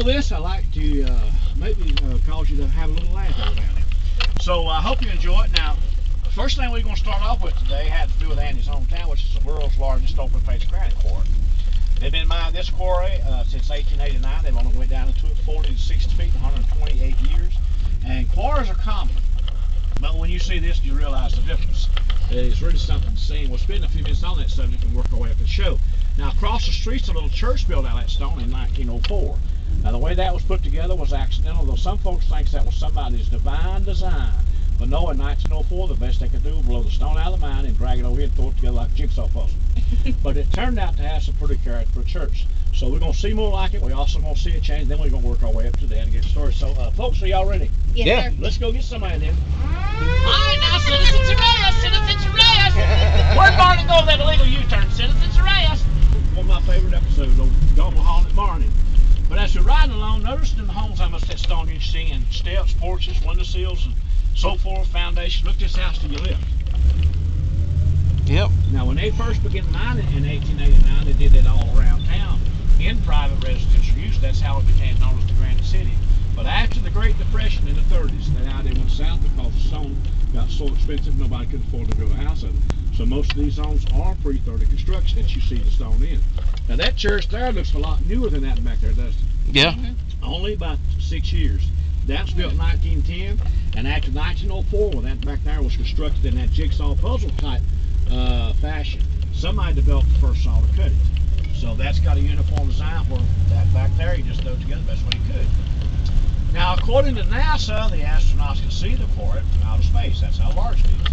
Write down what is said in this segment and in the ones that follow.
this, I like to maybe cause you to have a little laugh every now and then. So I hope you enjoy it. Now, the first thing we're going to start off with today had to do with Andy's hometown, which is the world's largest open face granite quarry. They've been mining this quarry since 1889. They've only went down into it 40 to 60 feet in 128 years. And quarries are common, but when you see this, you realize the difference. It's really something to see. We'll spend a few minutes on that subject and work our way up the show. Now, across the street's a little church built out of that stone in 1904. Now, the way that was put together was accidental, though some folks think that was somebody's divine design. But no, in 1904, the best they could do was blow the stone out of the mine and drag it over here and throw it together like a jigsaw puzzle. But it turned out to have some pretty character for a church. So we're going to see more like it. We also going to see it change. Then we're going to work our way up to that and get started. So, folks, are y'all ready? Yes, sir. Let's go get somebody then. All right, now, citizens arrest! Citizens arrest! Where'd Barney go that illegal U-turn? Citizens arrest! One of my favorite episodes of Double Hauling at Barney. But as you're riding along, notice in the homes how much that stone you see in steps, porches, windowsills, and so forth, foundation. Look at this house to your left. Yep. Now, when they first began mining in 1889, they did that all around town in private residential use. That's how it became known as the Granite City. But after the Great Depression in the 30s, they went south because the stone got so expensive nobody could afford to build a house of it. So most of these homes are pre-30 construction that you see the stone in. Now that church there looks a lot newer than that back there, doesn't it? Yeah. Only about 6 years. That was built in 1910, and after 1904, when that back there was constructed in that jigsaw puzzle type fashion, somebody developed the first saw to cut it. So that's got a uniform design where that back there, you just throw it together the best way you could. Now, according to NASA, the astronauts can see the quarry from outer space. That's how large it is.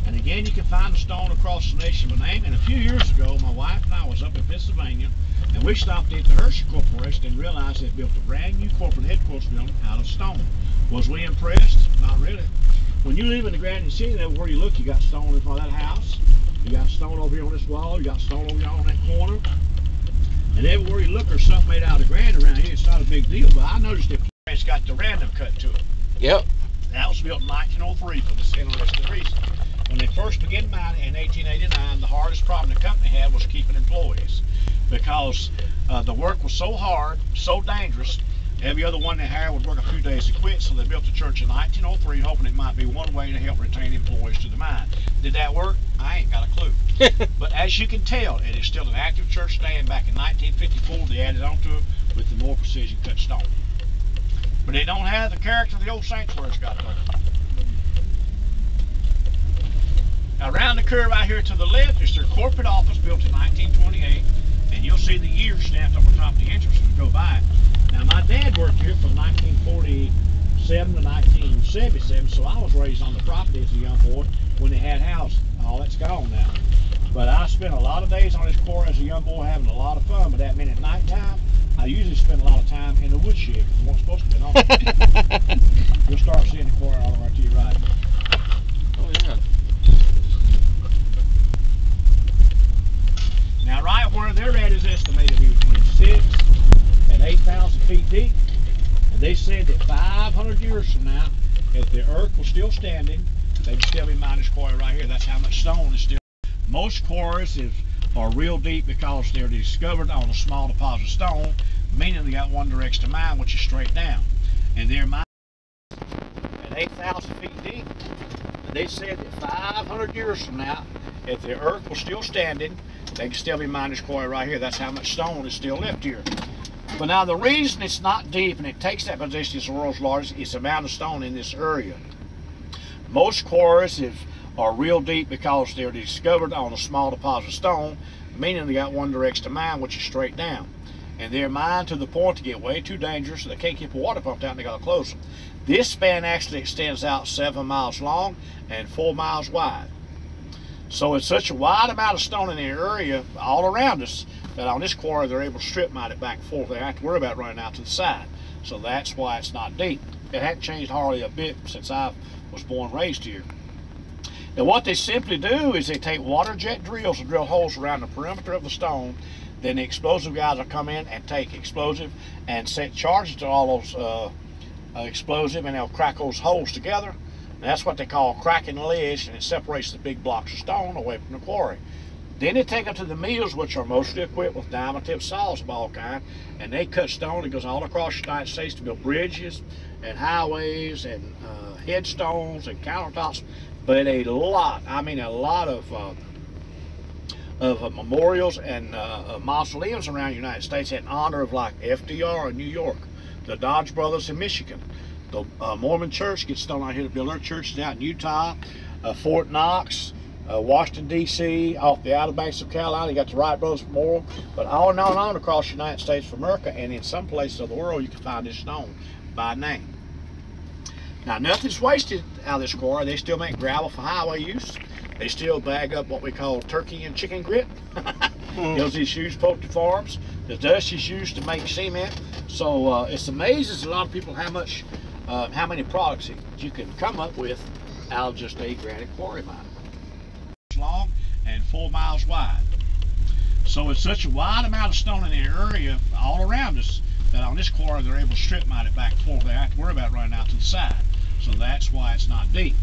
And again, you can find the stone across the nation of a name. And a few years ago, my wife and I was up in Pennsylvania, and we stopped at the Hershey Corporation and realized they built a brand new corporate headquarters building out of stone. Was we impressed? Not really. When you live in the Granite City, everywhere you look, you got stone in front of that house. You got stone over here on this wall. You got stone over here on that corner. And everywhere you look, there's something made out of granite around here. It's not a big deal, but I noticed it. It's got the random cut to it. Yep. That was built in 1903 for this interesting reason. When they first began mining in 1889, the hardest problem the company had was keeping employees because the work was so hard, so dangerous. Every other one they hired would work a few days and quit, so they built the church in 1903 hoping it might be one way to help retain employees to the mine. Did that work? I ain't got a clue. But as you can tell, it is still an active church today, and back in 1954 they added onto it with the more precision cut stone. But they don't have the character the old sanctuary's got though. Now, around the curve out here to the left is their corporate office built in 1928, and you'll see the year stamped up on top of the entrance when you go by it. Now, my dad worked here from 1947 to 1977, so I was raised on the property as a young boy when they had houses. All that's gone now. But I spent a lot of days on this quarry as a young boy having a lot of fun, but that meant at nighttime, I usually spend a lot of time in the woodshed because it wasn't supposed to be on. You'll start seeing the quarry all right to your right. Oh, yeah. Now, right where they're at is estimated to be between 6 and 8,000 feet deep. And they said that 500 years from now, if the earth was still standing, they'd still be mining this quarry right here. That's how much stone is still. Most quarries are real deep because they're discovered on a small deposit of stone, meaning they got one direction to mine, which is straight down. And they're mining at 8,000 feet deep. And they said that 500 years from now, if the earth was still standing, they can still be mining this quarry right here. That's how much stone is still left here. But now the reason it's not deep and it takes that position as the world's largest is the amount of stone in this area. Most quarries are real deep because they're discovered on a small deposit of stone, meaning they got one direction to mine, which is straight down. And they're mined to the point to get way too dangerous, so they can't keep a water pump out and they gotta close them. This span actually extends out 7 miles long and 4 miles wide. So it's such a wide amount of stone in the area all around us that on this quarry they're able to strip mine it back and forth. They don't have to worry about running out to the side. So that's why it's not deep. It hasn't changed hardly a bit since I was born and raised here. Now what they simply do is they take water jet drills and drill holes around the perimeter of the stone. Then the explosive guys will come in and take explosive and set charges to all those explosive, and they'll crack those holes together. And that's what they call cracking the ledge, and it separates the big blocks of stone away from the quarry. Then they take them to the mills, which are mostly equipped with diamond tip saws of all kinds, and they cut stone that goes all across the United States to build bridges and highways and headstones and countertops. But a lot, I mean a lot of memorials and mausoleums around the United States in honor of, like, FDR in New York, the Dodge brothers in Michigan, the Mormon Church gets stone out here to build their churches out in Utah, Fort Knox, Washington, D.C., off the Outer Banks of Carolina. You got the Wright Brothers Memorial, but all on across the United States of America, and in some places of the world you can find this stone by name. Now, nothing's wasted out of this quarry. They still make gravel for highway use. They still bag up what we call turkey and chicken grit. Those is used poultry farms. The dust is used to make cement. So it's amazing to a lot of people how many products you can come up with out of just a granite quarry mine. Long and 4 miles wide. So it's such a wide amount of stone in the area all around us that on this quarry they're able to strip mine it back and forth. They don't have to worry about running out to the side. So that's why it's not deep.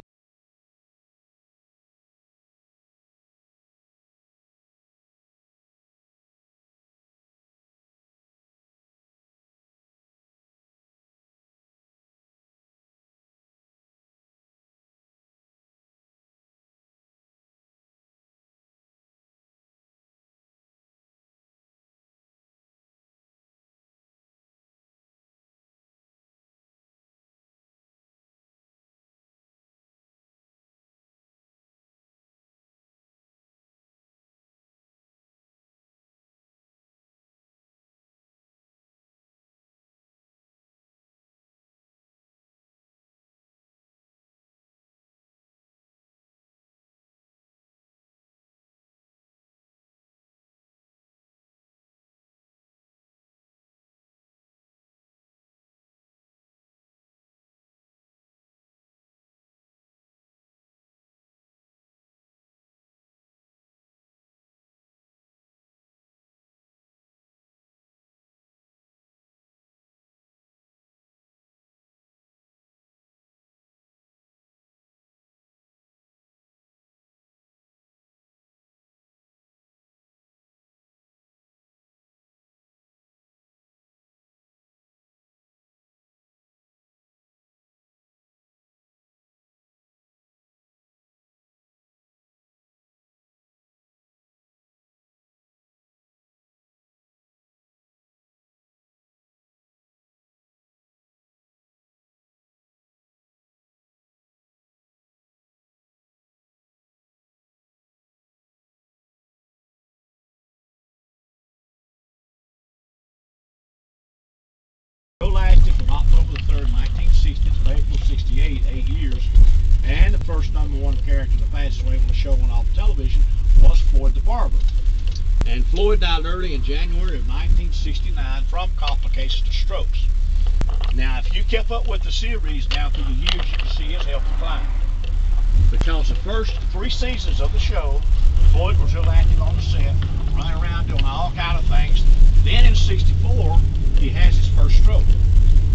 Lasted from October the 3rd, 1960 to April 68, 8 years. And the first #1 character that passed away when the show went off television was Floyd the Barber. And Floyd died early in January of 1969 from complications of strokes. Now, if you kept up with the series down through the years, you can see his health decline. Because the first 3 seasons of the show, Floyd was real active on the set, running around doing all kind of things. Then in '64, he has his first stroke.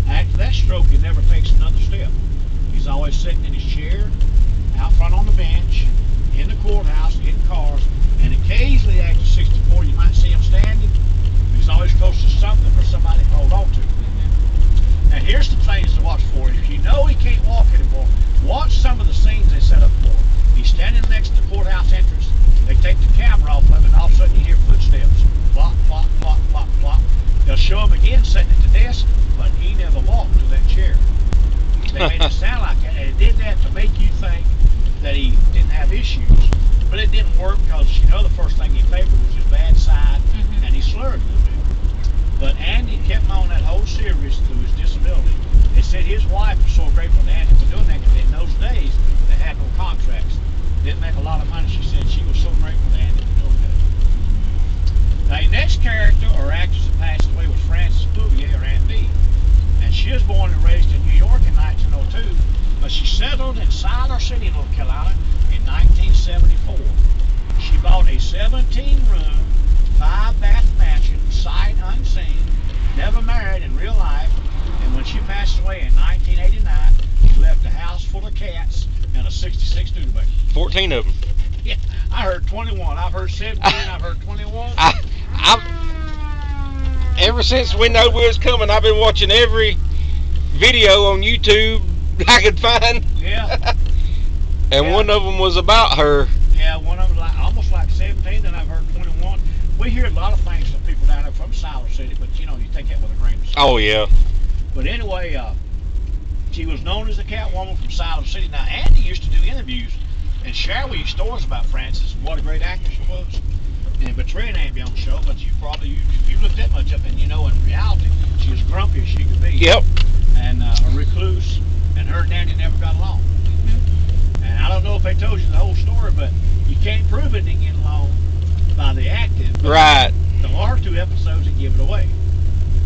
After that stroke, he never takes another step. He's always sitting in his chair, out front on the bench, in the courthouse, in cars, and occasionally after '64, you might see him standing. He's always close to something or somebody to hold on to. Now here's the things to watch for. If you know he can't walk anymore, watch some of the scenes they set up for him. He's standing next to the courthouse entrance. They take the camera off of him, and all of a sudden you hear footsteps. Plop, plop, plop, plop, plop. They'll show him again sitting at the desk, but he never walked to that chair. They made it sound like that, and it did that to make you think that he didn't have issues. But it didn't work because, you know, the first thing he favored was his bad side, and he slurred a little bit. But Andy kept on that whole series through his disability. They said his wife was so grateful to Andy for doing that because in those days they had no contracts. Didn't make a lot of money. She said she was so grateful to Andy for doing that. Now, the next character or actress that passed away was Frances Bouvier, or Aunt Bee. And she was born and raised in New York in 1902, but she settled in Siler City, North Carolina in 1974. She bought a 17-room, 5-bath mansion, sight unseen, never married in real life, and when she passed away in 1989, she left a house full of cats and a '66 Studebaker. 14 of them. I heard 21. I've heard 17. I've heard 21. Ever since we know we was coming, I've been watching every video on YouTube I could find. Yeah. And one of them was about her. Yeah, one of them like almost like 17. Then I've heard 21. We hear a lot of things from people down there from Siler City, but you know you take that with a grain of salt. Oh yeah. But anyway, she was known as the Catwoman from Siler City. Now Andy used to do interviews and share with you stories about Frances and what a great actress she was. And betraying Andy on the show, but you probably if you looked that much up, and you know in reality she was grumpy as she could be. Yep. And a recluse, and her and Andy never got along. And I don't know if they told you the whole story, but you can't prove it didn't get along by the acting. Right. There are 2 episodes that give it away.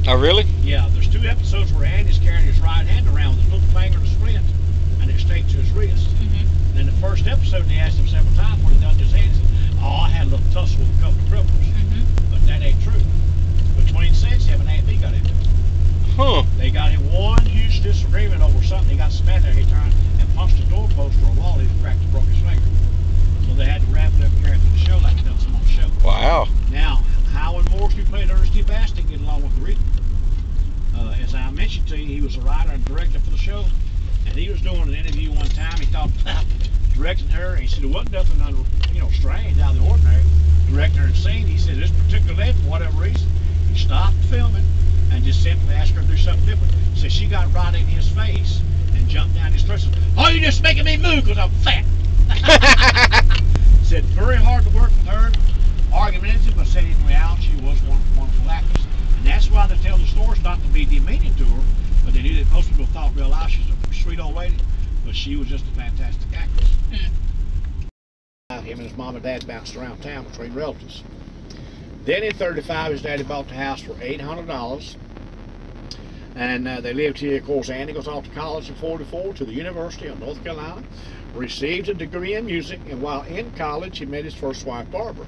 Oh really? Yeah, there's 2 episodes where Andy's carrying his right hand around with his little finger to splint, and it's straight to his wrist. And in the first episode, they asked him several times when he done his hand, he said, "Oh, I had a little tussle with a couple of cripples." But that ain't true. Between Sexy and Aunt B got into it. Huh. They got in one huge disagreement over something. He got spat there. He turned and punched the doorpost for a wall. He cracked and broke his finger. So they had to wrap it up and carry it to the show like they done some on the show. Wow. Now, Howard Morris, who played Ernest D. Bass, didn't get along with the reading. As I mentioned to you, he was a writer and director for the show. And he was doing an interview one time. He talked about directing her, and he said it wasn't nothing strange, out of the ordinary. Directing her and scene, he said this particular day, for whatever reason, he stopped filming and just simply asked her to do something different. So she got right in his face and jumped down his throat and said, "Oh, you're just making me move because I'm fat." Said very hard to work with her, argumentative, but said in reality she was one wonderful actress. And that's why they tell the stories not to be demeaning to her, but they knew that most people thought real life she's a sweet old lady, but she was just a fantastic actress. Him and his mom and dad bounced around town between relatives. Then in '35, his daddy bought the house for $800, and they lived here. Of course, Andy goes off to college in '44 to the University of North Carolina, received a degree in music, and while in college, he met his first wife, Barbara.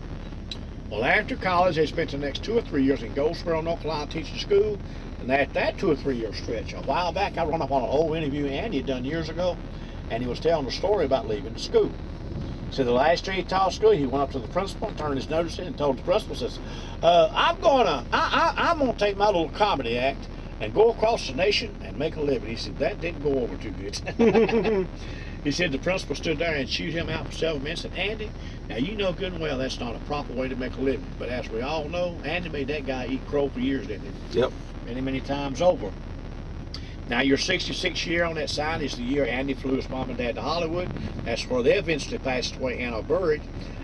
Well, after college, they spent the next 2 or 3 years in Goldsboro, North Carolina, teaching school. And at that 2 or 3 year stretch, a while back, I run up on an old interview Andy had done years ago, and he was telling a story about leaving the school. So the last year he taught school, he went up to the principal, turned his notice in, and told the principal, says, I'm gonna take my little comedy act and go across the nation and make a living. He said, that didn't go over too good. He said the principal stood there and chewed him out for several minutes and said, Andy, now you know good and well that's not a proper way to make a living. But as we all know, Andy made that guy eat crow for years, didn't he? Yep. Many times over. Now your 66th year on that sign is the year Andy flew his mom and dad to Hollywood. That's where they eventually passed away and are buried.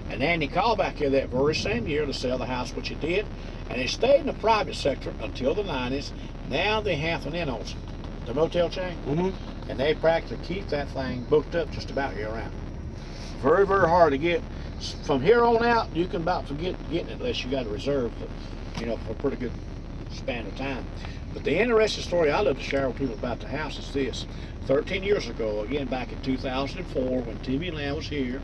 And Andy called back here that very same year to sell the house, which he did. And it stayed in the private sector until the 90s. Now they have an in-house, the motel chain. And they practically keep that thing booked up just about year round. Very, very hard to get. From here on out, you can about forget getting it unless you got a reserve, for a pretty good span of time. But the interesting story I love to share with people about the house is this. 13 years ago, again back in 2004, when TV Land was here,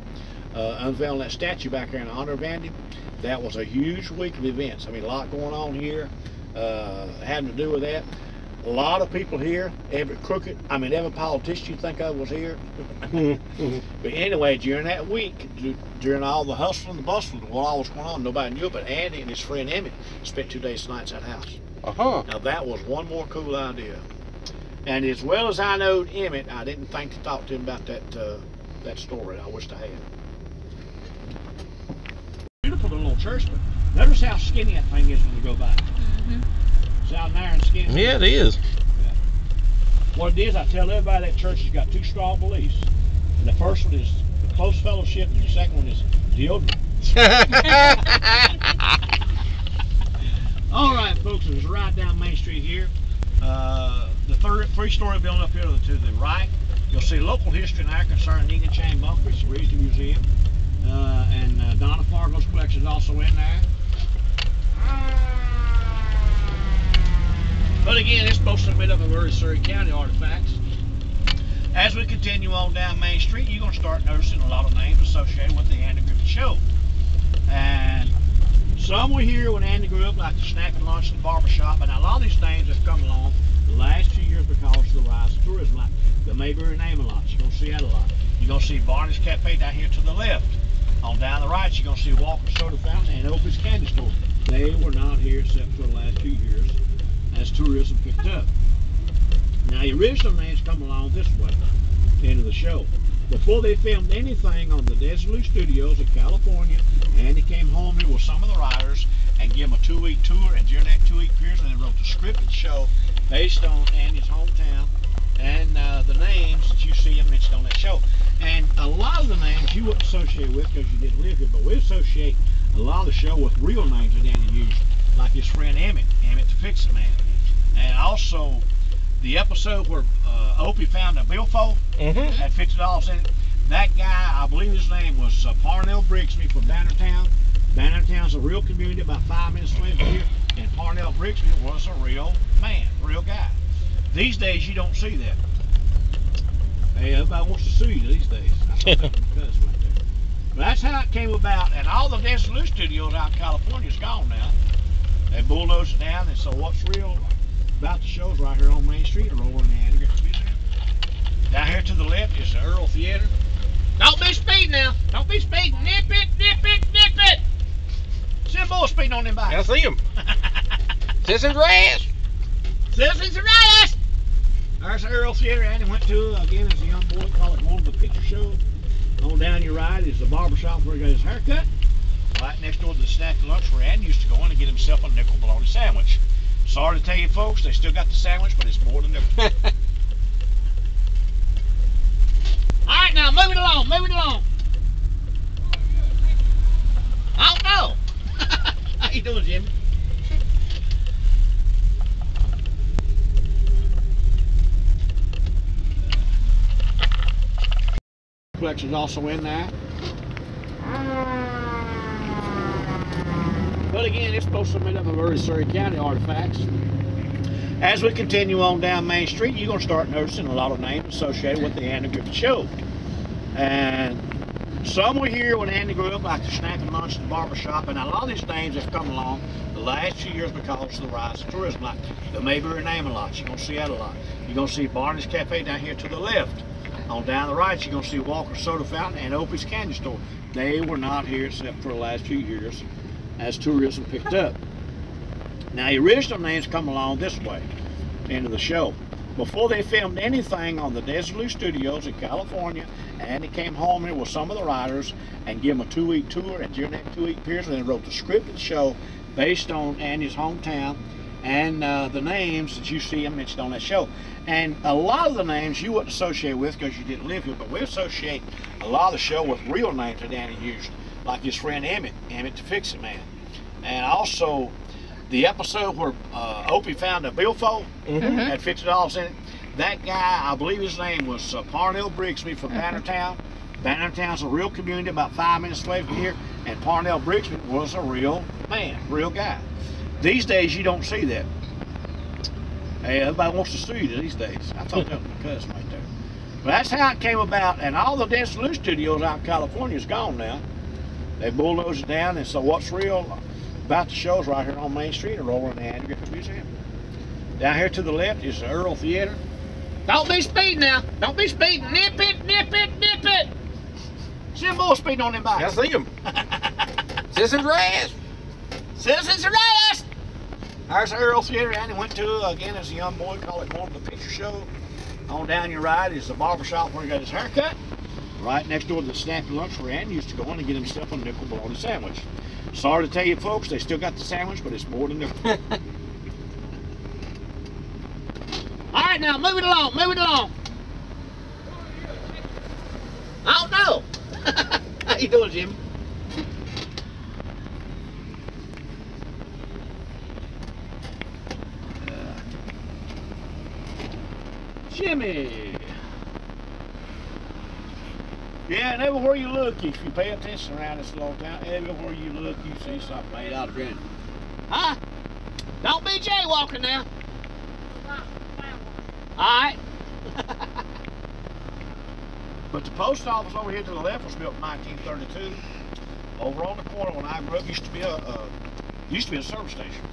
unveiling that statue back there in honor of Andy, that was a huge week of events. I mean, a lot going on here, having to do with that. A lot of people here, every politician you think of was here. But anyway, during that week, during all the hustle and the bustle and what all was going on, nobody knew it, but Andy and his friend Emmett spent 2 days and nights at that house. Now that was one more cool idea. And as well as I know Emmett, I didn't think to talk to him about that story. I wished I had. Beautiful little church, but notice how skinny that thing is when you go by. It's out there and skinny. Yeah, it is. Yeah. What it is, I tell everybody that church has got 2 strong beliefs. And the first one is the close fellowship, and the second one is deodorant. All right, folks, it's right down Main Street here. The 3-story building up here to the right, you'll see local history and art concerning Negan Chain Bunker. It's a Reason Museum. And Donna Fargo's collection is also in there. But again, it's mostly made up of early Surrey County artifacts. As we continue on down Main Street, you're going to start noticing a lot of names associated with the Andy Griffith Show. And some were here when Andy grew up, like the snack and lunch and the barbershop, and a lot of these names have come along the last few years because of the rise of tourism. Like the Mayberry name a lot. You're going to see that a lot. You're going to see Barney's Cafe down here to the left. On down the right, you're going to see Walker's Soda Fountain and Opie's Candy Store. They were not here except for the last 2 years as tourism picked up. Now, the original names come along this way, into the show. Before they filmed anything on the Desilu Studios in California, Andy came home here with some of the writers and gave them a 2-week tour, and during that 2-week period, they wrote the scripted show based on Andy's hometown and the names that you see mentioned on that show. And a lot of the names you wouldn't associate with because you didn't live here, but we associate a lot of the show with real names that Andy used, like his friend Emmett the Fix-It Man. And also, the episode where Opie found a billfold had $50 in it. That guy, I believe his name was Parnell Brigsby from Bannertown. Bannertown's a real community about 5 minutes away from here, and Parnell Brigsby was a real man, a real guy. These days, you don't see that. Hey, everybody wants to sue you these days. I thought that was cuss right there. But that's how it came about, and all the Desilu Studios out in California is gone now. They bulldozed it down, and so what's real about the shows right here on Main Street are over in the AIRY Museum. Down here to the left is the Earl Theater. Don't be speeding now. Don't be speeding. Nip it, nip it, nip it. See them boys speeding on them I bikes. see him. Citizens arrest. Citizens arrest. There's the Earl Theater Andy went to again as a young boy, call it one of the picture show. On down your right is the barbershop where he got his haircut. Right next door to the snack and lunch where Andy used to go in and get himself a nickel bologna sandwich. Sorry to tell you folks, they still got the sandwich, but it's more than nickel. All right, now move it along, move it along. I don't know. How you doing, Jimmy? Collection's also in there. But again, it's supposed to be made up of early Surrey County artifacts. As we continue on down Main Street, you're going to start noticing a lot of names associated with the Andy Griffith Show. And some were here when Andy grew up, like the snack and lunch, the barbershop, and a lot of these names have come along the last few years because of the rise of tourism, like the Mayberry name a lot. You're going to see that a lot. You're going to see Barney's Cafe down here to the left. On down the right, you're going to see Walker's Soda Fountain and Opie's Candy Store. They were not here except for the last few years as tourism picked up. Now, the original names come along this way into the show. Before they filmed anything on the Desilu Studios in California, Andy came home here with some of the writers and gave them a 2-week tour, and during that 2-week period, they wrote the scripted show based on Andy's hometown and the names that you see mentioned on that show. And a lot of the names you wouldn't associate with because you didn't live here, but we associate a lot of the show with real names that Andy used, like his friend Emmett the Fix-It Man. And also, the episode where Opie found a billfold had $50 in it. That guy, I believe his name was Parnell Brigsby from Bannertown. Bannertown's a real community about 5 minutes away from here, and Parnell Brigsby was a real man, real guy. These days, you don't see that. Hey, everybody wants to sue you these days. I thought that was a cuss right there. But that's how it came about, and all the Desilu Studios out in California is gone now. They bulldozed it down, and so what's real about the shows right here on Main Street are over in the AIRY Museum. Down here to the left is the Earl Theater. Don't be speeding now. Don't be speeding. Nip it, nip it, nip it. See them boys speeding on them bikes. I see him. Citizens arrest. Citizens arrest. There's the Earl Theater Andy went to again as a young boy, call it one of the picture show. On down your right is the barbershop where he got his haircut. Right next door to the snack and lunch where Andy used to go in and get himself a nickel bologna sandwich. Sorry to tell you folks, they still got the sandwich, but it's more than nickel. All right, now move it along, move it along. I don't know. How you doing, Jimmy? Jimmy! Yeah, and everywhere you look, if you pay attention around this little town, everywhere you look, you see something made out of granite. Huh? Don't be jaywalking now. All right. But the post office over here to the left was built in 1932. Over on the corner when I grew up used to be a service station.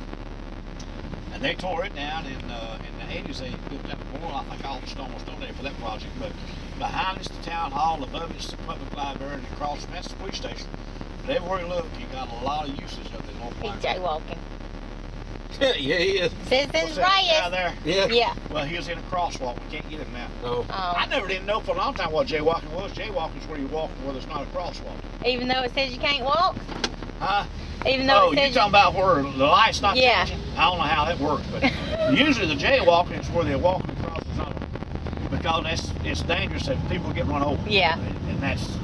And they tore it down in the 80s. They built that more. I think all the stone was donated for that project. But Behind it's the town hall, above it's the public library, and across from that's the police station. But everywhere you look, you got a lot of uses of the North He's Line. jaywalking. Yeah, he is. Citizens Out rights. there? Yeah. Yeah. Well, he was in a crosswalk. We can't get him now. Oh. I never didn't know for a long time what jaywalking was. Jaywalking is where you're walking where there's not a crosswalk. Even though it says you can't walk? Huh? Even though Oh, it you says talking about where the light's not Yeah. changing? I don't know how that works, but usually the jaywalking is where they're walking across the zone. Because it's dangerous if people get run over. Yeah. And that's...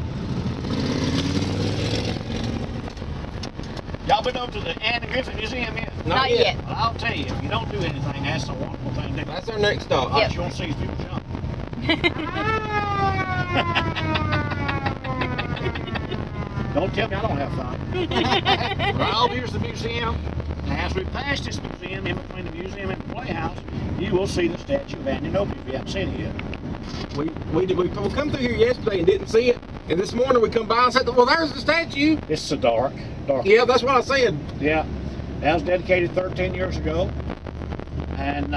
Y'all been over to the Andy Griffith Museum yet? Not yet. Well, I'll tell you, if you don't do anything, that's a wonderful thing to do. That's our next stop. Yep. You want to see people jump. Don't tell me I don't have fun. Well, here's the museum. And as we pass this museum, in between the museum and the playhouse, you will see the statue of Andy Noble if you haven't seen it yet. We come through here yesterday and didn't see it, and this morning we come by and said, well, there's the statue. It's so dark. Yeah, that's what I said. Yeah, that was dedicated 13 years ago. And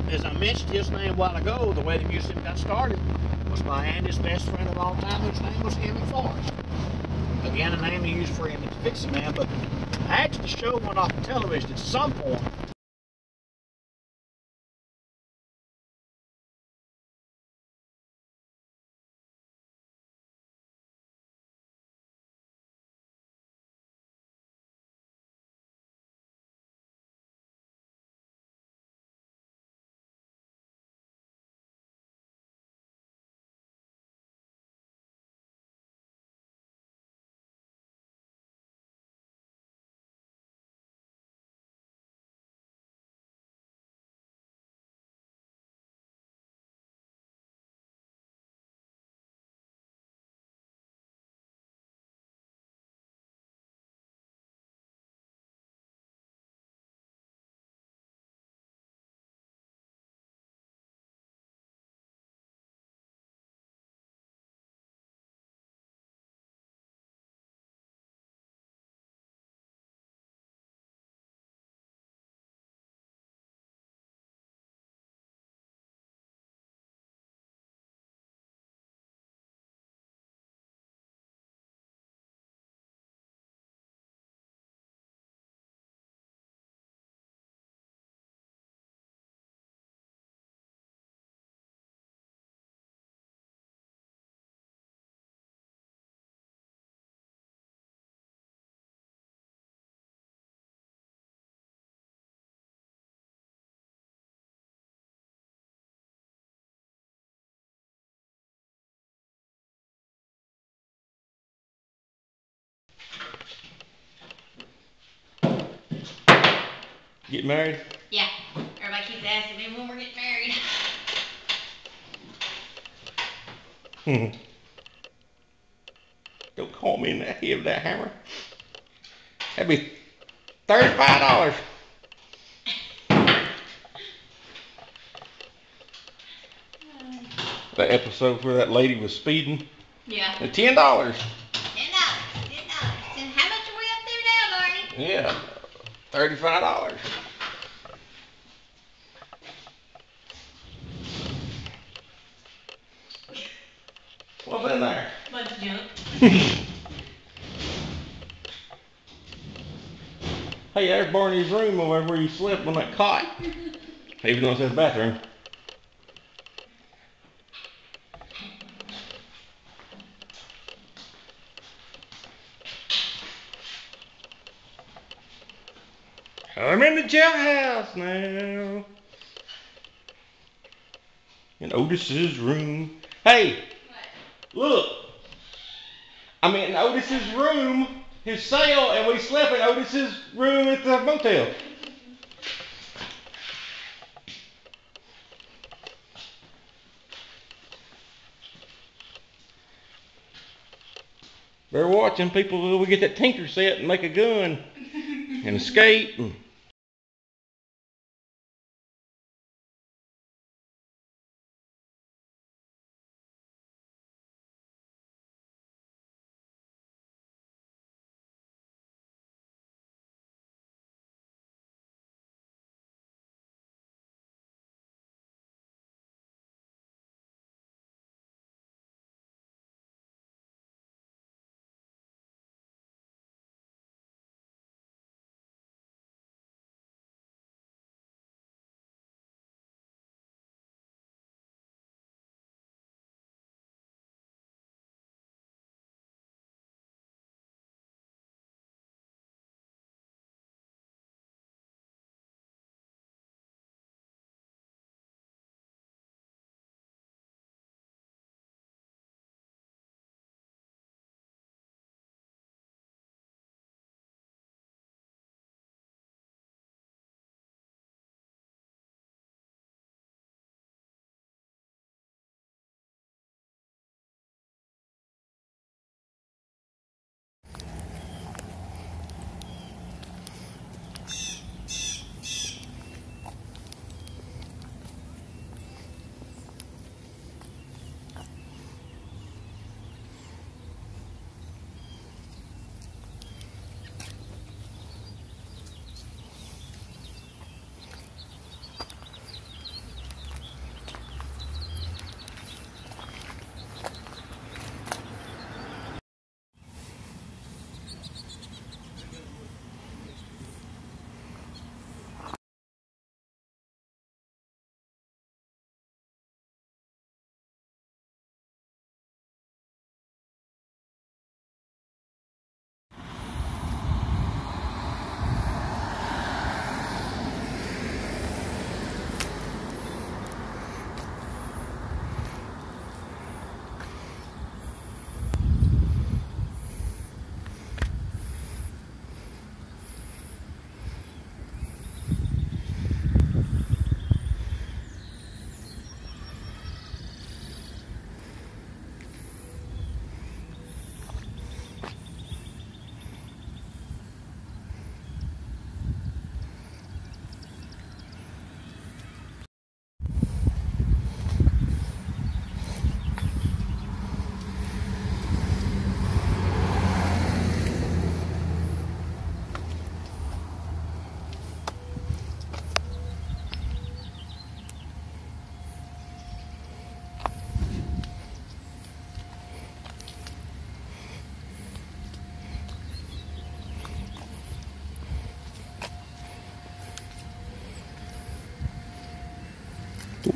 as I mentioned his name a while ago, the way the museum got started was by Andy's best friend of all time, whose name was Henry Forrest. Again, a name he used for Andy to fix the man, but after the show went off television at some point, Get married? Yeah. Everybody keeps asking me when we're getting married. Don't call me in that head with that hammer. That'd be $35. That episode where that lady was speeding. Yeah. $10. $10. $10. And how much are we up there now, Barney? Yeah. $35. What's in there? Bunch of junk. Hey, there's Barney's room over where he slept on that cot. Even though it says bathroom. I'm in the jailhouse now. In Otis's room. Hey, look. I'm in Otis's room, his cell, and we slept in Otis's room at the motel. They're watching people. We get that tinker set and make a gun and escape. And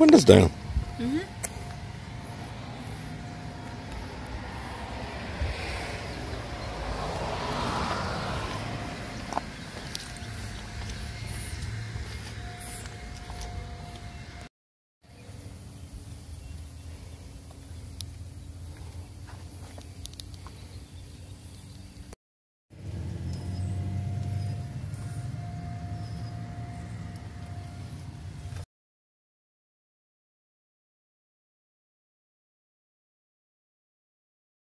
windows down.